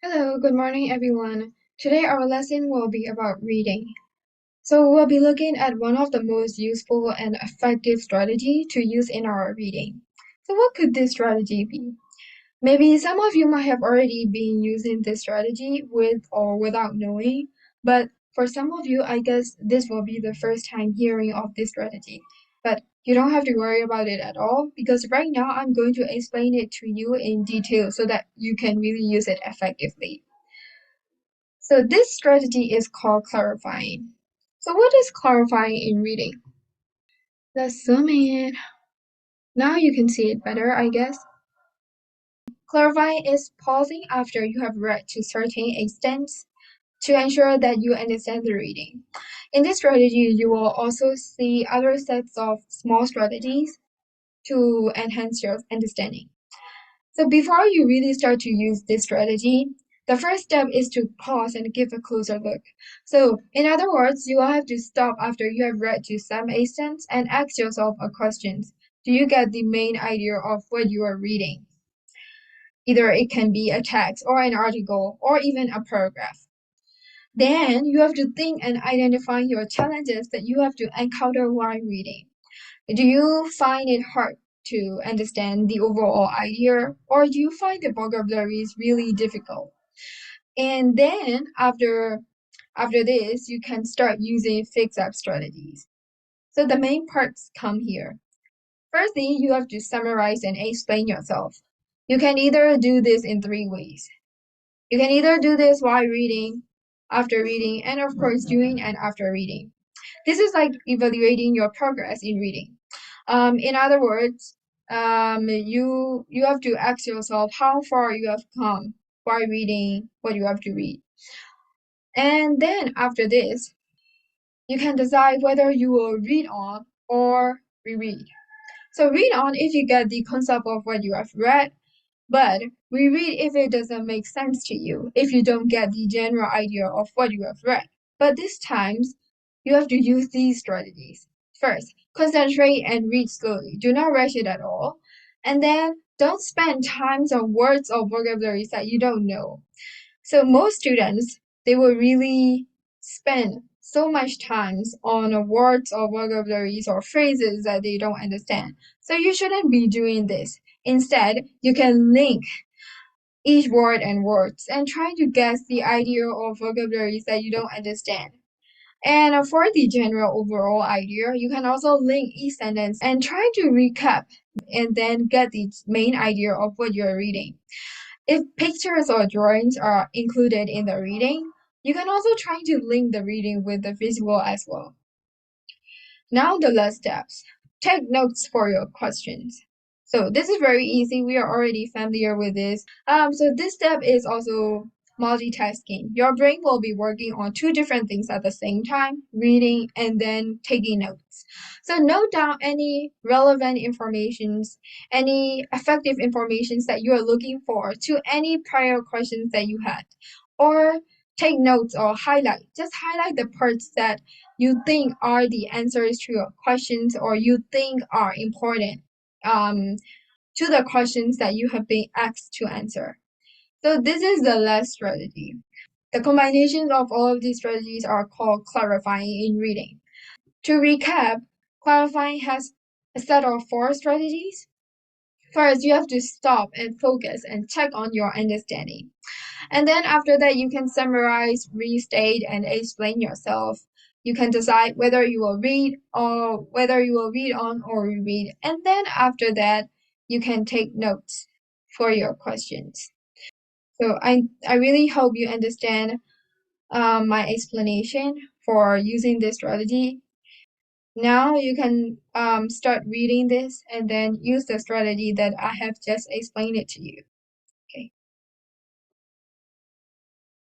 Hello, good morning everyone. Today our lesson will be about reading. So we'll be looking at one of the most useful and effective strategy to use in our reading. So what could this strategy be? Maybe some of you might have already been using this strategy with or without knowing, but for some of you, I guess this will be the first time hearing of this strategy. But you don't have to worry about it at all because right now I'm going to explain it to you in detail so that you can really use it effectively. So this strategy is called clarifying. So what is clarifying in reading? Let's zoom in. Now you can see it better, I guess. Clarifying is pausing after you have read to certain extents to ensure that you understand the reading. In this strategy, you will also see other sets of small strategies to enhance your understanding. So before you really start to use this strategy, the first step is to pause and give a closer look. So in other words, you will have to stop after you have read to some extent and ask yourself a question. Do you get the main idea of what you are reading? Either it can be a text or an article or even a paragraph. Then you have to think and identify your challenges that you have to encounter while reading. Do you find it hard to understand the overall idea, or do you find the vocabularies really difficult? And then after this, you can start using fix-up strategies. So the main parts come here. Firstly, you have to summarize and explain yourself. You can either do this in three ways. You can either do this while reading, after reading, and of course during and after reading. This is like evaluating your progress in reading. In other words, you have to ask yourself how far you have come while reading what you have to read. And then after this, you can decide whether you will read on or reread. So read on if you get the concept of what you have read, but reread if it doesn't make sense to you, if you don't get the general idea of what you have read. But this times, you have to use these strategies. First, concentrate and read slowly. Do not rush it at all. And then don't spend times on words or vocabularies that you don't know. So most students, they will really spend so much times on words or vocabularies or phrases that they don't understand. So you shouldn't be doing this. Instead, you can link each word and words and try to guess the idea of vocabularies that you don't understand. And for the general overall idea, you can also link each sentence and try to recap and then get the main idea of what you're reading. If pictures or drawings are included in the reading, you can also try to link the reading with the visual as well. Now the last steps. Take notes for your questions. So this is very easy. We are already familiar with this. So this step is also multitasking. Your brain will be working on two different things at the same time, reading and then taking notes. So note down any relevant informations, any effective informations that you are looking for to any prior questions that you had. Or take notes or highlight. Just highlight the parts that you think are the answers to your questions or you think are important to the questions that you have been asked to answer. So this is the last strategy. The combinations of all of these strategies are called clarifying in reading. To recap, clarifying has a set of four strategies. First, you have to stop and focus and check on your understanding. And then after that, you can summarize, restate, and explain yourself. You can decide whether you will read or whether you will read on or reread. And then after that, you can take notes for your questions. So I really hope you understand my explanation for using this strategy. Now you can start reading this and then use the strategy that I have just explained it to you.